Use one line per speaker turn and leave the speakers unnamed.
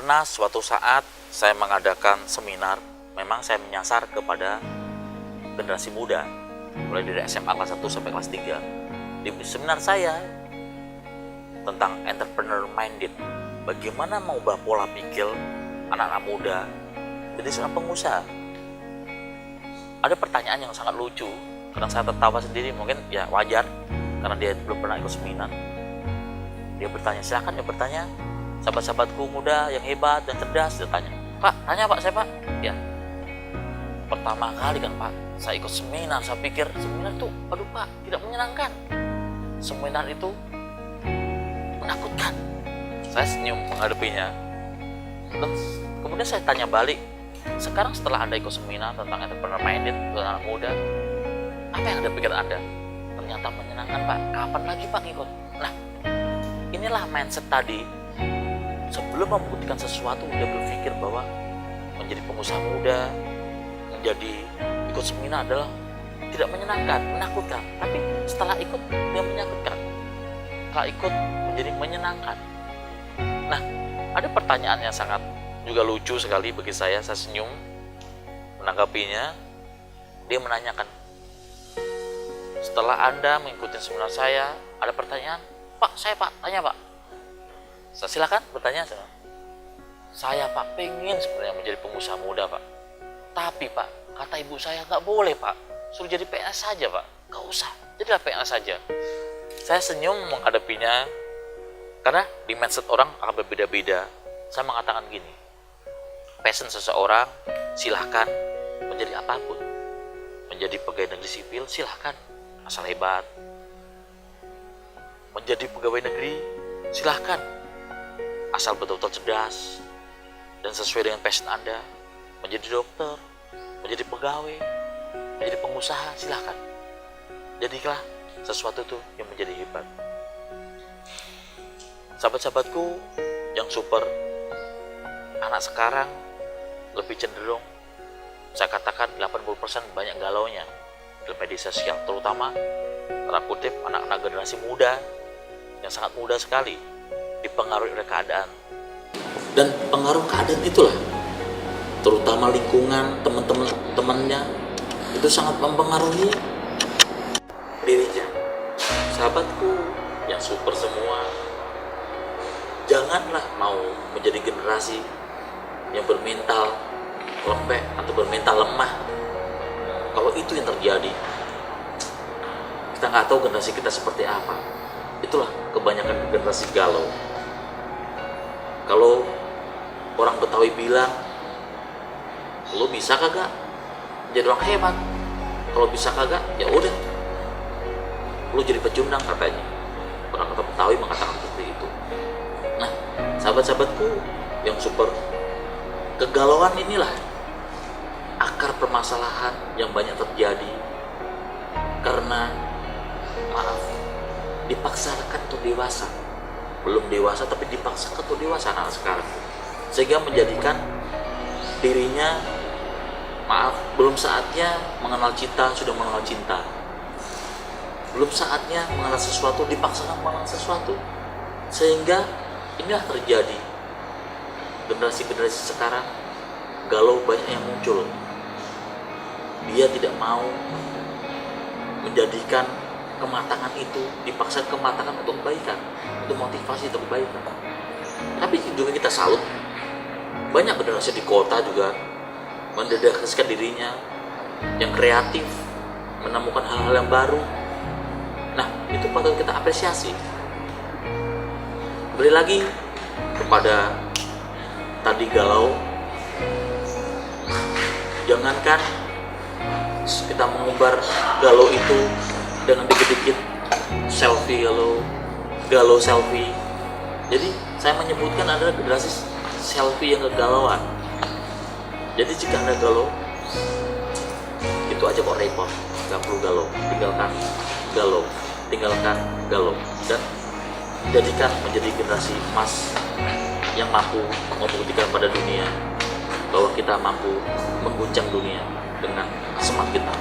Pernah suatu saat saya mengadakan seminar, memang saya menyasar kepada generasi muda, mulai dari SMA kelas 1 sampai kelas 3. Di seminar saya tentang entrepreneur minded, bagaimana mengubah pola pikir anak-anak muda jadi seorang pengusaha. Ada pertanyaan yang sangat lucu, kadang saya tertawa sendiri, mungkin ya wajar karena dia belum pernah ikut seminar. Dia bertanya, silakan ya bertanya, sahabat-sahabatku muda yang hebat dan cerdas. Dia tanya, Pak, tanya Pak, saya Pak. Ya, pertama kali kan Pak, saya ikut seminar, saya pikir seminar itu, aduh Pak, tidak menyenangkan. Seminar itu menakutkan. Saya senyum menghadapinya. Dan kemudian saya tanya balik, sekarang setelah Anda ikut seminar tentang entrepreneur minded untuk anak muda, apa yang Anda pikir Anda? Ternyata menyenangkan Pak, kapan lagi Pak ikut? Nah, inilah mindset tadi. Sebelum membuktikan sesuatu, dia berpikir bahwa menjadi pengusaha muda, menjadi ikut seminar adalah tidak menyenangkan, menakutkan. Tapi setelah ikut, dia menakutkan. Setelah ikut, menjadi menyenangkan. Nah, ada pertanyaan yang sangat juga lucu sekali bagi saya senyum menanggapinya. Dia menanyakan, setelah Anda mengikuti seminar saya, ada pertanyaan? Pak, saya Pak, tanya Pak. Saya silakan bertanya. Saya Pak pengen sebenarnya menjadi pengusaha muda Pak. Tapi Pak, kata ibu saya nggak boleh Pak. Suruh jadi PNS saja Pak. Nggak usah, jadilah PNS saja. Saya senyum menghadapinya. Karena di mindset orang akan berbeda-beda. Saya mengatakan gini, passion seseorang silahkan menjadi apapun. Menjadi pegawai negeri sipil silahkan, asal hebat. Menjadi pegawai negeri silahkan, asal betul-betul cerdas dan sesuai dengan passion Anda. Menjadi dokter, menjadi pegawai, menjadi pengusaha, silahkan. Jadilah sesuatu itu yang menjadi hebat. Sahabat-sahabatku yang super, anak sekarang lebih cenderung, saya katakan 80% banyak galaunya di media sosial, terutama tanda kutip anak-anak generasi muda yang sangat muda sekali, dipengaruhi oleh keadaan. Dan pengaruh keadaan itulah, terutama lingkungan, teman-temannya, itu sangat mempengaruhi dirinya. Sahabatku yang super semua, janganlah mau menjadi generasi yang bermental lembek atau bermental lemah. Kalau itu yang terjadi, kita nggak tahu generasi kita seperti apa. Itulah kebanyakan generasi galau. Kalau orang Betawi bilang, lo bisa kagak jadi orang hebat? Kalau bisa kagak, ya udah, lo jadi pecundang katanya. Orang kata Betawi mengatakan seperti itu. Nah, sahabat-sahabatku yang super, kegalauan inilah akar permasalahan yang banyak terjadi karena dipaksakan untuk dewasa, belum dewasa tapi dipaksakan untuk dewasa anak sekarang, sehingga menjadikan dirinya belum saatnya mengenal cinta, sudah mengenal cinta, belum saatnya mengenal sesuatu, dipaksakan mengenal sesuatu, sehingga inilah terjadi. Generasi-generasi sekarang galau banyak yang muncul. Dia tidak mau menjadikan kematangan itu, dipaksa kematangan untuk kebaikan, untuk motivasi untuk kebaikan. Tapi juga kita salut, banyak generasi di kota juga mendedikasikan dirinya, yang kreatif, menemukan hal-hal yang baru. Nah, itu patut kita apresiasi. Kembali lagi kepada tadi galau, jangankan kita mengumbar galau itu dengan dikit-dikit selfie, galau selfie. Jadi saya menyebutkan ada generasi selfie yang kegalauan. Jadi jika Anda galau, itu aja kok repot, nggak perlu galau, tinggalkan galau, dan jadikan menjadi generasi emas yang mampu membuktikan pada dunia bahwa kita mampu mengguncang dunia dengan semangat kita.